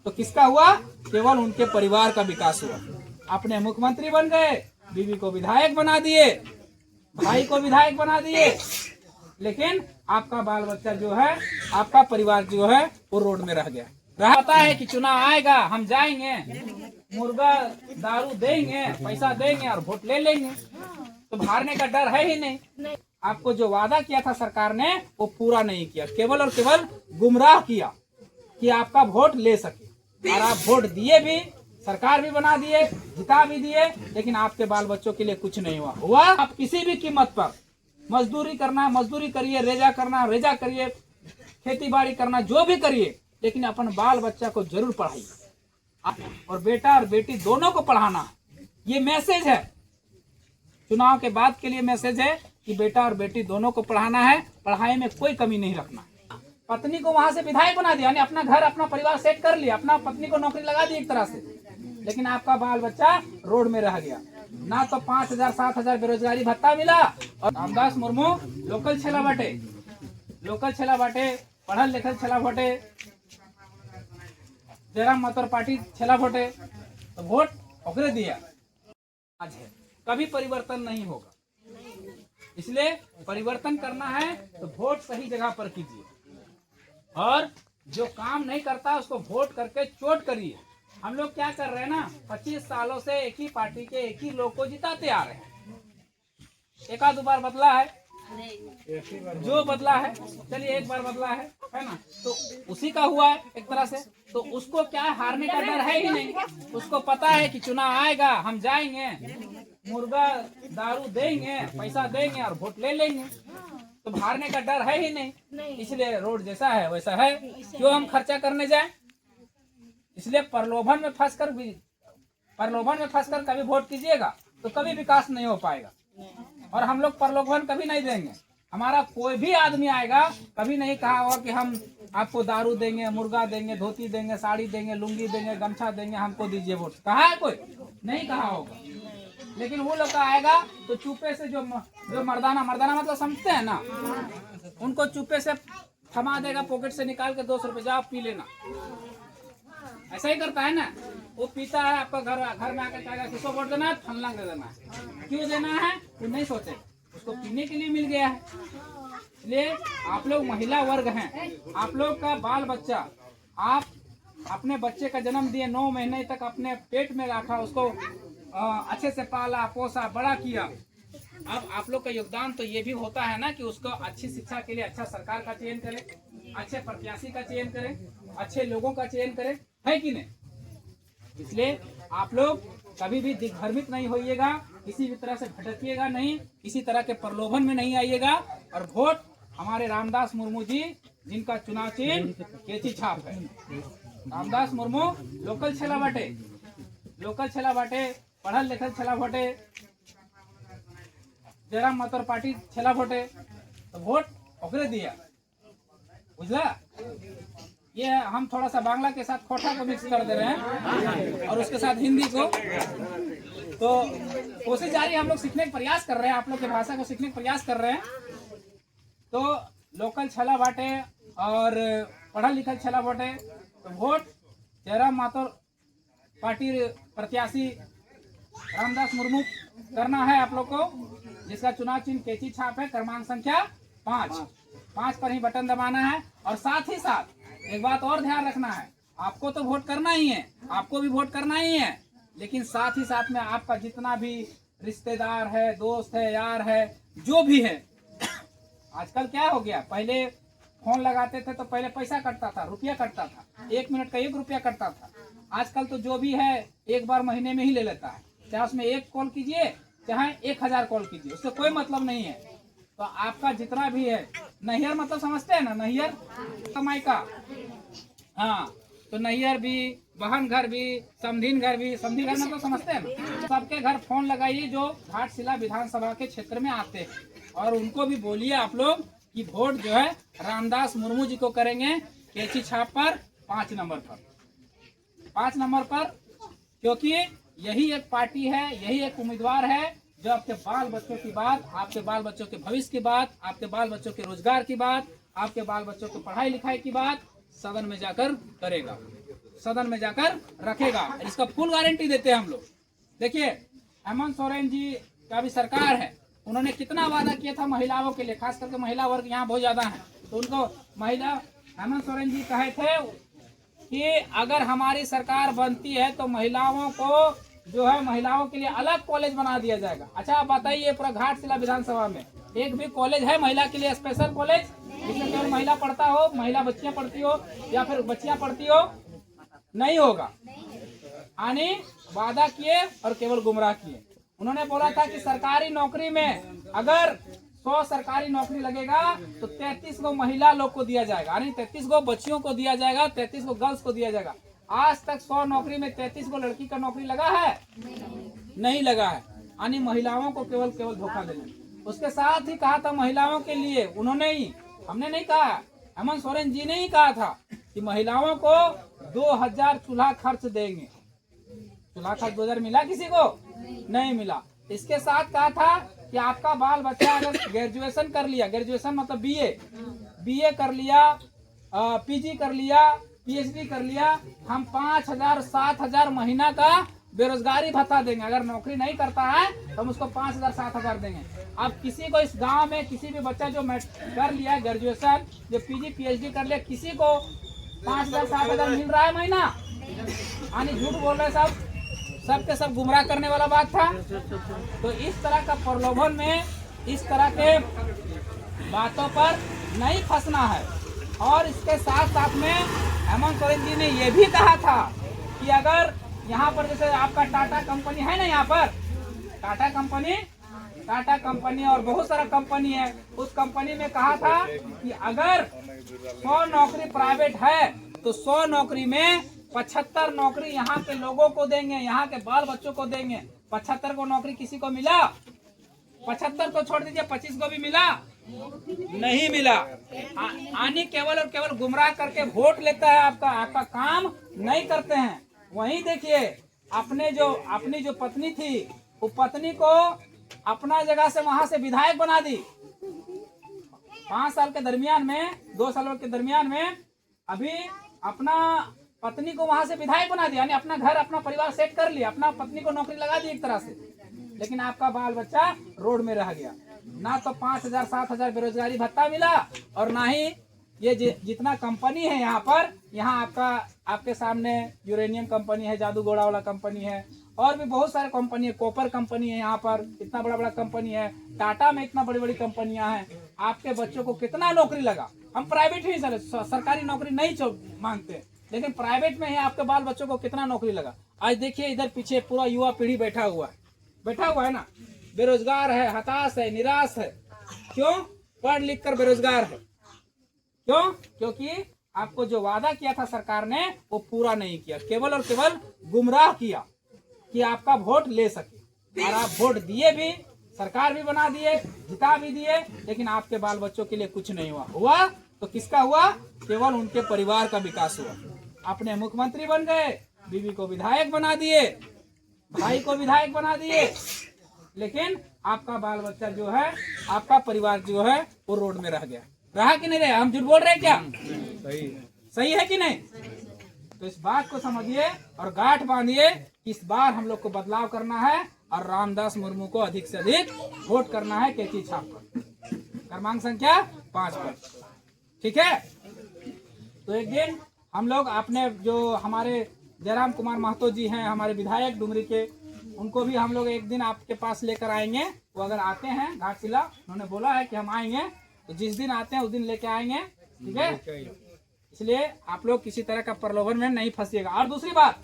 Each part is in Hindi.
तो किसका हुआ? केवल उनके परिवार का विकास हुआ। अपने मुख्यमंत्री बन गए, बीवी को विधायक बना दिए, भाई को विधायक बना दिए, लेकिन आपका बाल बच्चा जो है, आपका परिवार जो है, वो रोड में रह गया। पता है कि चुनाव आएगा, हम जाएंगे, मुर्गा दारू देंगे, पैसा देंगे और वोट ले लेंगे, तो हारने का डर है ही नहीं। आपको जो वादा किया था सरकार ने, वो पूरा नहीं किया, केवल और केवल गुमराह किया कि आपका वोट ले सके। और आप वोट दिए भी, सरकार भी बना दिए, जिता भी दिए, लेकिन आपके बाल बच्चों के लिए कुछ नहीं हुआ। आप किसी भी कीमत पर मजदूरी करना, मजदूरी करिए, रेजा करना, रेजा करिए, खेती बाड़ी करना, जो भी करिए, लेकिन अपन बाल बच्चा को जरूर पढ़ाइए। और बेटा और बेटी दोनों को पढ़ाना, ये मैसेज है, चुनाव के बाद के लिए मैसेज है कि बेटा और बेटी दोनों को पढ़ाना है, पढ़ाई में कोई कमी नहीं रखना। पत्नी को वहां से विधायक बना दिया, यानी अपना घर, अपना परिवार सेट कर लिया, अपना पत्नी को नौकरी लगा दी एक तरह से, लेकिन आपका बाल बच्चा रोड में रह गया। ना तो 5,000 7,000 बेरोजगारी भत्ता मिला, और रामदास मुर्मू लोकल छेला बाटे, पढ़ल लिखल छेला बाटे, जयराम मातोर पार्टी छेला बाटे, तो वोट ओकरे दिया। आज है, कभी परिवर्तन नहीं होगा। इसलिए परिवर्तन करना है तो वोट सही जगह पर कीजिए, और जो काम नहीं करता उसको वोट करके चोट करिए। हम लोग क्या कर रहे हैं ना, 25 सालों से एक ही पार्टी के एक ही लोग को जिताते आ रहे हैं। एक आध बार बदला है, जो बदला है, चलिए एक बार बदला है ना, तो उसी का हुआ है एक तरह से। तो उसको क्या है, हारने का डर है ही नहीं। उसको पता है कि चुनाव आएगा, हम जाएंगे, मुर्गा दारू देंगे, पैसा देंगे और वोट ले लेंगे, तो हारने का डर है ही नहीं। इसलिए रोड जैसा है वैसा है, क्यों हम खर्चा करने जाए। इसलिए प्रलोभन में फंसकर कभी वोट कीजिएगा तो कभी विकास नहीं हो पाएगा। और हम लोग प्रलोभन कभी नहीं देंगे। हमारा कोई भी आदमी आएगा, कभी नहीं कहा होगा कि हम आपको दारू देंगे, मुर्गा देंगे, धोती देंगे, साड़ी देंगे, लुंगी देंगे, गमछा देंगे, हमको दीजिए वोट। कहा है कोई? नहीं कहा होगा। लेकिन वो लोग का आएगा तो चुपे से जो मर्दाना मतलब समझते हैं ना, उनको चुपे से थमा देगा, पॉकेट से निकाल के 200 रुपए, जाओ पी लेना। ऐसा ही करता है ना, वो पीता है, आपका घर में आकर कहेगा किसको वोट देना है, फलना दे देना है। क्यों देना है वो नहीं सोचे, उसको पीने के लिए मिल गया है। इसलिए आप लोग महिला वर्ग हैं, आप लोग का बाल बच्चा, आप अपने बच्चे का जन्म दिए, 9 महीने तक अपने पेट में रखा, उसको अच्छे से पाला पोसा बड़ा किया। अब आप लोग का योगदान तो ये भी होता है ना कि उसको अच्छी शिक्षा के लिए अच्छा सरकार का चयन करें, अच्छे प्रत्याशी का चयन करें, अच्छे लोगों का चयन करें, है कि नहीं। इसलिए आप लोग कभी भी दिग्भ्रमित नहीं होइएगा, किसी भी तरह से भटकिएगा नहीं, किसी तरह के प्रलोभन में नहीं आइएगा। और वोट हमारे रामदास मुर्मू जी, जिनका चुनाव चिन्ह केची छाप है। रामदास मुर्मू लोकल छेला बाटे, पढ़ल लिखल छेला बाटे, जयराम मातोर पार्टी छेला बाटे, तो वोट ओकरे दिया, बुझला। ये हम थोड़ा सा बांग्ला के साथ खोटा को मिक्स कर दे रहे हैं और उसके साथ हिंदी को, तो कोशिश जारी, हम लोग सीखने का प्रयास कर रहे हैं, आप लोग की भाषा को सीखने का प्रयास कर रहे हैं। तो लोकल छला बाटे और पढ़ल लिखल छला बाटे, तो वोट जयराम मातोर पार्टी प्रत्याशी रामदास मुर्मू करना है आप लोग को, जिसका चुनाव चिन्ह केची छाप है, क्रमांक संख्या 5 पर ही बटन दबाना है। और साथ ही साथ एक बात और ध्यान रखना है, आपको तो वोट करना ही है, आपको भी वोट करना ही है, लेकिन साथ ही साथ में आपका जितना भी रिश्तेदार है, दोस्त है, यार है, जो भी है। आजकल क्या हो गया, पहले फोन लगाते थे तो पहले पैसा कटता था, रुपया कटता था, 1 मिनट का 1 रुपया कटता था। आजकल तो जो भी है एक बार महीने में ही ले लेता है, चाहे उसमें 1 कॉल कीजिए चाहे 1000 कॉल कीजिए, उससे कोई मतलब नहीं है। तो आपका जितना भी है, नैहर मतलब समझते हैं ना, नैहर कमाई का, हाँ, तो नैहर भी, बहन घर भी, समधीन घर भी, समधी घर मतलब समझते हैं ना। सबके घर फोन लगाइए जो घाटशिला विधानसभा के क्षेत्र में आते हैं, और उनको भी बोलिए आप लोग कि वोट जो है रामदास मुर्मू जी को करेंगे, केची छाप पर 5 नंबर पर, क्योंकि यही एक पार्टी है, यही एक उम्मीदवार है जो आपके बाल बच्चों की बात, आपके बाल बच्चों के भविष्य की बात, आपके बाल बच्चों के रोजगार की बात, आपके बाल बच्चों की पढ़ाई लिखाई की बात सदन में जाकर करेगा। सदन में जाकर रखेगा। इसका फुल गारंटी देते हैं हम लोग। देखिए हेमंत सोरेन जी का भी सरकार है, उन्होंने कितना वादा किया था महिलाओं के लिए, खास करके महिला वर्ग यहाँ बहुत ज्यादा है। तो उनको हेमंत सोरेन जी कहे थे कि अगर हमारी सरकार बनती है तो महिलाओं को जो है महिलाओं के लिए अलग कॉलेज बना दिया जाएगा। अच्छा आप बताइए पूरा घाटशिला विधानसभा में एक भी कॉलेज है महिला के लिए, स्पेशल कॉलेज जिसमें केवल महिला पढ़ता हो, महिला बच्चियां पढ़ती हो या फिर बच्चियां पढ़ती हो? नहीं होगा। यानी वादा किए और केवल गुमराह किए। उन्होंने बोला था कि सरकारी नौकरी में अगर 100 सरकारी नौकरी लगेगा तो 33 को महिला लोग को दिया जाएगा, यानी 33 को बच्चियों को दिया जाएगा, 33 को गर्ल्स को दिया जाएगा। आज तक 100 नौकरी में 33 को लड़की का नौकरी लगा है? नहीं लगा है। यानी महिलाओं को केवल धोखा देना। उसके साथ ही कहा था महिलाओं के लिए, उन्होंने ही, हमने नहीं कहा, हेमंत सोरेन जी ने ही कहा था कि महिलाओं को 2000 चूल्हा खर्च देंगे। चूल्हा खर्च 2000 मिला किसी को? नहीं मिला। इसके साथ कहा था कि आपका बाल बच्चा अगर ग्रेजुएशन कर लिया, ग्रेजुएशन मतलब बीए कर लिया, पीजी कर लिया, पीएचडी कर लिया, हम 5000 7000 महीना का बेरोजगारी भत्ता देंगे। अगर नौकरी नहीं करता है तो हम उसको 5000 7000 देंगे। अब किसी को इस गांव में किसी भी बच्चा जो कर लिया ग्रेजुएशन, जो पीजी पीएचडी कर लिया, किसी को 5000 7000 मिल रहा है महीना? यानी झूठ बोल रहे सब के सब गुमराह करने वाला बात था। तो इस तरह का प्रलोभन में, इस तरह के बातों पर नहीं फंसना है। और इसके साथ साथ में हेमंत सोरेन जी ने यह भी कहा था कि अगर यहाँ पर जैसे आपका टाटा कंपनी है ना, यहाँ पर टाटा कंपनी और बहुत सारा कंपनी है, उस कंपनी में कहा था कि अगर 100 नौकरी प्राइवेट है तो 100 नौकरी में 75 नौकरी यहाँ के लोगों को देंगे, यहाँ के बाल बच्चों को देंगे। 75 को नौकरी किसी को मिला? 75 तो छोड़ दीजिए, 25 को भी मिला? नहीं मिला। आने केवल और केवल गुमराह करके वोट लेता है, आपका काम नहीं करते हैं। वहीं देखिए अपनी जो पत्नी थी, वो पत्नी को अपना जगह से वहां से विधायक बना दी। 5 साल के दरमियान में, 2 सालों के दरमियान में अभी अपना पत्नी को वहां से विधायक बना दिया, यानी अपना घर अपना परिवार सेट कर लिया, अपना पत्नी को नौकरी लगा दी एक तरह से। लेकिन आपका बाल बच्चा रोड में रह गया। ना तो 5000 7000 बेरोजगारी भत्ता मिला, और ना ही ये जितना कंपनी है यहाँ आपके सामने यूरेनियम कंपनी है, जादू घोड़ा वाला कंपनी है, और भी बहुत सारे कंपनी है, कॉपर कंपनी है, यहाँ पर इतना बड़ा कंपनी है, टाटा में इतना बड़ी कंपनियां हैं। आपके बच्चों को कितना नौकरी लगा? हम प्राइवेट ही सरकारी नौकरी नहीं मांगते, लेकिन प्राइवेट में ही आपके बाल बच्चों को कितना नौकरी लगा। आज देखिए इधर पीछे पूरा युवा पीढ़ी बैठा हुआ है ना, बेरोजगार है, हताश है, निराश है। क्यों? पढ़ लिख कर बेरोजगार है। क्यों? क्योंकि आपको जो वादा किया था सरकार ने वो पूरा नहीं किया, केवल और केवल गुमराह किया कि आपका वोट ले सके। और आप वोट दिए भी, सरकार भी बना दिए, जिता भी दिए, लेकिन आपके बाल बच्चों के लिए कुछ नहीं हुआ तो किसका हुआ? केवल उनके परिवार का विकास हुआ। अपने मुख्यमंत्री बन गए, बीवी को विधायक बना दिए, भाई को विधायक बना दिए, लेकिन आपका बाल बच्चा जो है, आपका परिवार जो है, वो रोड में रह गया। रहा कि नहीं रहा? हम झूठ बोल रहे हैं क्या? सही है कि नहीं? तो इस बात को समझिए और गांठ बांधिए, इस बार हम लोग को बदलाव करना है और रामदास मुर्मू को अधिक से अधिक वोट करना है कैंची छाप पर, क्रमांक संख्या 5 पर। ठीक है? तो एक दिन हम लोग अपने जो हमारे जयराम कुमार महतो जी हैं, हमारे विधायक डुमरी के, उनको भी हम लोग एक दिन आपके पास लेकर आएंगे। वो अगर आते हैं घाटशिला, उन्होंने बोला है कि हम आएंगे, तो जिस दिन आते हैं उस दिन लेके आएंगे। ठीक है? इसलिए आप लोग किसी तरह का प्रलोभन में नहीं फंसिएगा। और दूसरी बात,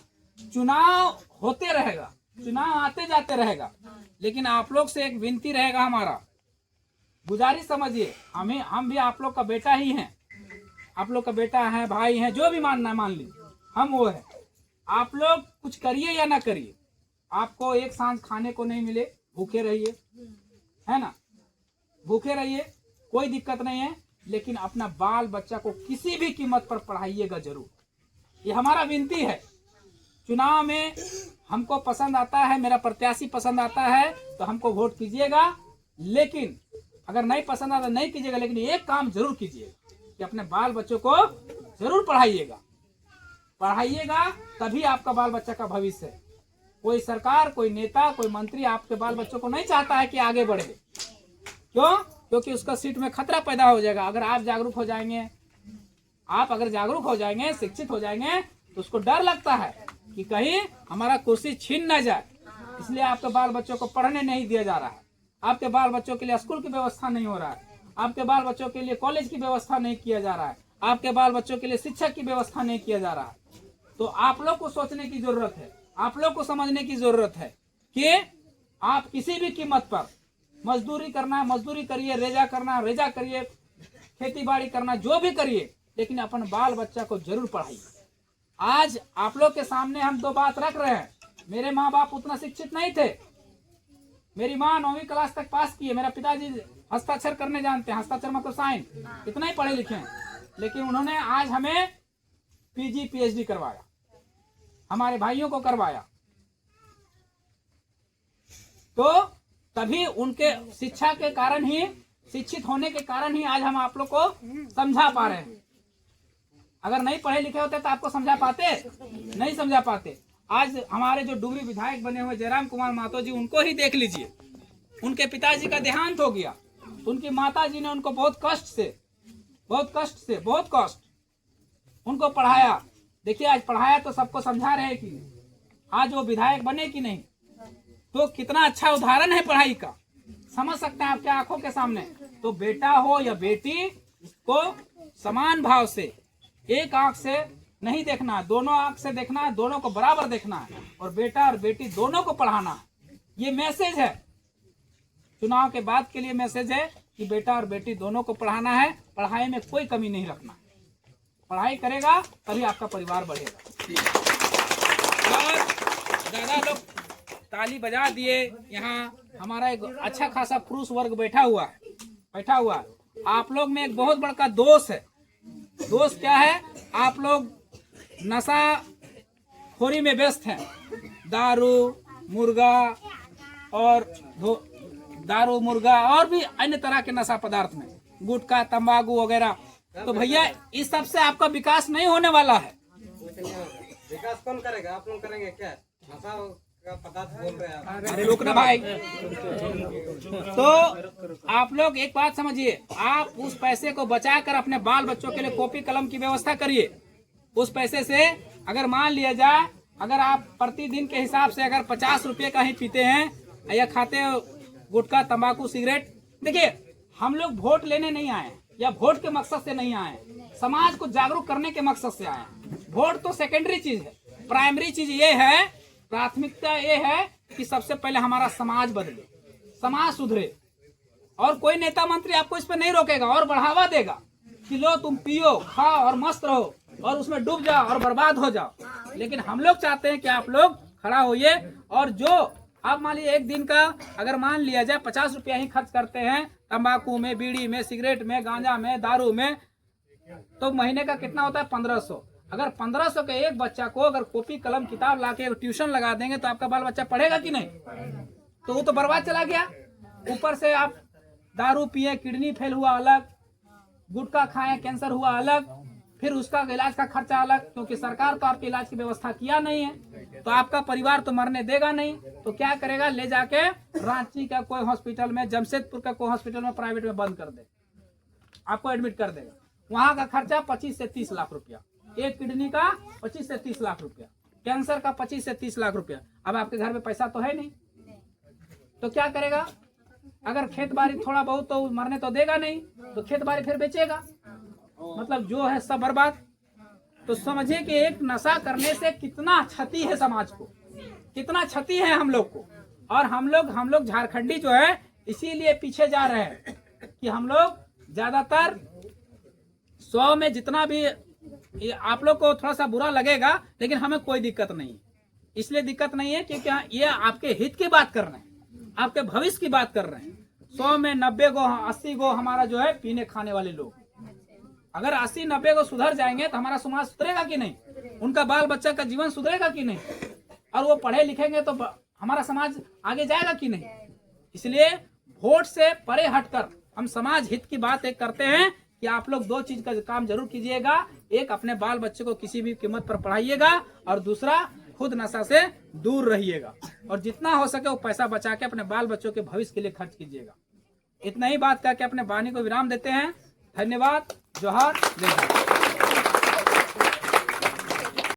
चुनाव होते रहेगा, चुनाव आते जाते रहेगा, लेकिन आप लोग से एक विनती रहेगा, हमारा गुजारिश समझिए, हम भी आप लोग का बेटा ही हैं, आप लोग का बेटा है, भाई है, जो भी मानना मान लीजिए, हम वो है। आप लोग कुछ करिए या ना करिए, आपको एक सांझ खाने को नहीं मिले, भूखे रहिए, है ना, भूखे रहिए, कोई दिक्कत नहीं है, लेकिन अपना बाल बच्चा को किसी भी कीमत पर पढ़ाइएगा जरूर। ये हमारा विनती है। चुनाव में हमको पसंद आता है, मेरा प्रत्याशी पसंद आता है तो हमको वोट कीजिएगा, लेकिन अगर नहीं पसंद आता नहीं कीजिएगा, लेकिन एक काम जरूर कीजिएगा कि अपने बाल बच्चों को जरूर पढ़ाइएगा। पढ़ाइएगा तभी आपका बाल बच्चा का भविष्य है। कोई सरकार, कोई नेता, कोई मंत्री आपके बाल बच्चों को नहीं चाहता है कि आगे बढ़े। क्यों? क्योंकि उसका सीट में खतरा पैदा हो जाएगा। अगर आप जागरूक हो जाएंगे, आप अगर जागरूक हो जाएंगे, शिक्षित हो जाएंगे, तो उसको डर लगता है कि कहीं हमारा कुर्सी छीन न जाए। इसलिए आपके बाल बच्चों को पढ़ने नहीं दिया जा रहा है। आपके बाल बच्चों के लिए स्कूल की व्यवस्था नहीं हो रहा है। आपके बाल बच्चों के लिए कॉलेज की व्यवस्था नहीं किया जा रहा है। आपके बाल बच्चों के लिए शिक्षक की व्यवस्था नहीं किया जा रहा है। तो आप लोग को सोचने की जरूरत है, आप लोग को समझने की जरूरत है कि आप किसी भी कीमत पर मजदूरी करना, मजदूरी करिए, रेजा करना, रेजा करिए, खेती बाड़ी करना, जो भी करिए, लेकिन अपन बाल बच्चा को जरूर पढ़ाइए। आज आप लोग के सामने हम दो बात रख रहे हैं। मेरे माँ बाप उतना शिक्षित नहीं थे। मेरी माँ 9वीं क्लास तक पास की है। मेरा पिताजी हस्ताक्षर करने जानते हैं, हस्ताक्षर मतलब साइन, इतना ही पढ़े लिखे हैं, लेकिन उन्होंने आज हमें पीजी पीएचडी करवाया, हमारे भाइयों को करवाया। तो तभी उनके शिक्षा के कारण ही, शिक्षित होने के कारण ही आज हम आप लोग को समझा पा रहे हैं। अगर नहीं पढ़े लिखे होते तो आपको समझा पाते? नहीं समझा पाते। आज हमारे जो डुमरी विधायक बने हुए जयराम कुमार महतो जी, उनको ही देख लीजिए। उनके पिताजी का देहांत हो गया, उनकी माता जी ने उनको बहुत कष्ट उनको पढ़ाया। देखिए आज पढ़ाया तो सबको समझा रहे कि आज वो विधायक बने कि नहीं। तो कितना अच्छा उदाहरण है पढ़ाई का, समझ सकते हैं आपके आंखों के सामने। तो बेटा हो या बेटी, इसको समान भाव से, एक आंख से नहीं देखना है, दोनों आंख से देखना है, दोनों को बराबर देखना है, और बेटा और बेटी दोनों को पढ़ाना है। ये मैसेज है, चुनाव के बाद के लिए मैसेज है कि बेटा और बेटी दोनों को पढ़ाना है। पढ़ाई में कोई कमी नहीं रखना। पढ़ाई करेगा तभी आपका परिवार बढ़ेगा। और दादा लोग ताली बजा दिए। यहाँ हमारा एक अच्छा खासा पुरुष वर्ग बैठा हुआ है। आप लोग में एक बहुत बड़ा दोष है। दोष क्या है? आप लोग नशा खोरी में व्यस्त हैं। दारू मुर्गा और भी अन्य तरह के नशा पदार्थ में, गुटखा, तंबाकू वगैरह। तो भैया इस सब से आपका विकास नहीं होने वाला है। विकास कौन करेगा? आप लोग करेंगे क्या? नशा का पदार्थ बोल रहे हैं। अरे रुक ना भाई। तो आप लोग एक बात समझिए, आप उस पैसे को बचाकर अपने बाल बच्चों के लिए कॉपी कलम की व्यवस्था करिए। उस पैसे से अगर मान लिया जाए, अगर आप प्रतिदिन के हिसाब से अगर 50 रुपये का ही पीते हैं या खाते हो गुटखा, तंबाकू, सिगरेट। देखिए हम लोग वोट लेने नहीं आए या वोट के मकसद से नहीं आए, समाज को जागरूक करने के मकसद से आए। वोट तो सेकेंडरी चीज है, प्राइमरी चीज ये है, प्राथमिकता ये है कि सबसे पहले हमारा समाज बदले, समाज सुधरे। और कोई नेता मंत्री आपको इस पर नहीं रोकेगा और बढ़ावा देगा कि लो तुम पियो, खाओ और मस्त रहो और उसमें डूब जाओ और बर्बाद हो जाओ। लेकिन हम लोग चाहते हैं कि आप लोग खड़ा होइए। और जो आप मान लीजिए एक दिन का अगर मान लिया जाए 50 रुपया ही खर्च करते हैं तंबाकू में, बीड़ी में, सिगरेट में, गांजा में, दारू में, तो महीने का कितना होता है? 1500। अगर 1500 के एक बच्चा को अगर कॉपी कलम किताब लाके ट्यूशन लगा देंगे तो आपका बाल बच्चा पढ़ेगा कि नहीं? तो वो तो बर्बाद चला गया। ऊपर से आप दारू पिए, किडनी फेल हुआ अलग, गुटखा खाए, कैंसर हुआ अलग, फिर उसका इलाज का खर्चा अलग, क्योंकि सरकार तो आपके इलाज की व्यवस्था किया नहीं है। तो आपका परिवार तो मरने देगा नहीं, तो क्या करेगा? ले जाके रांची का कोई हॉस्पिटल में, जमशेदपुर का कोई हॉस्पिटल में, प्राइवेट में बंद कर दे, आपको एडमिट कर देगा। वहां का खर्चा 25 से 30 लाख रुपया, एक किडनी का 25 से 30 लाख रुपया, कैंसर का 25 से 30 लाख रुपया। अब आपके घर में पैसा तो है नहीं, तो क्या करेगा? अगर खेत बाड़ी थोड़ा बहुत तो मरने तो देगा नहीं, तो खेत बाड़ी फिर बेचेगा, मतलब जो है सब बर्बाद। तो समझिए कि एक नशा करने से कितना क्षति है समाज को, कितना क्षति है हम लोग को। और हम लोग झारखंडी जो है इसीलिए पीछे जा रहे हैं कि हम लोग ज्यादातर 100 में जितना भी आप लोग को थोड़ा सा बुरा लगेगा, लेकिन हमें कोई दिक्कत नहीं है। इसलिए दिक्कत नहीं है क्योंकि ये आपके हित की बात कर रहे हैं, आपके भविष्य की बात कर रहे हैं। 100 में 90 गो 80 गो हमारा जो है पीने खाने वाले लोग, अगर 80-90 को सुधर जाएंगे तो हमारा समाज सुधरेगा कि नहीं? उनका बाल बच्चा का जीवन सुधरेगा कि नहीं? और वो पढ़े लिखेंगे तो हमारा समाज आगे जाएगा कि नहीं? इसलिए वोट से परे हटकर हम समाज हित की बात एक करते हैं कि आप लोग दो चीज का काम जरूर कीजिएगा। एक, अपने बाल बच्चे को किसी भी कीमत पर पढ़ाइएगा, और दूसरा, खुद नशा से दूर रहिएगा। और जितना हो सके वो पैसा बचा के अपने बाल बच्चों के भविष्य के लिए खर्च कीजिएगा। इतना ही बात करके अपने वाणी को विराम देते हैं। धन्यवाद। जोहार। जय हिंद।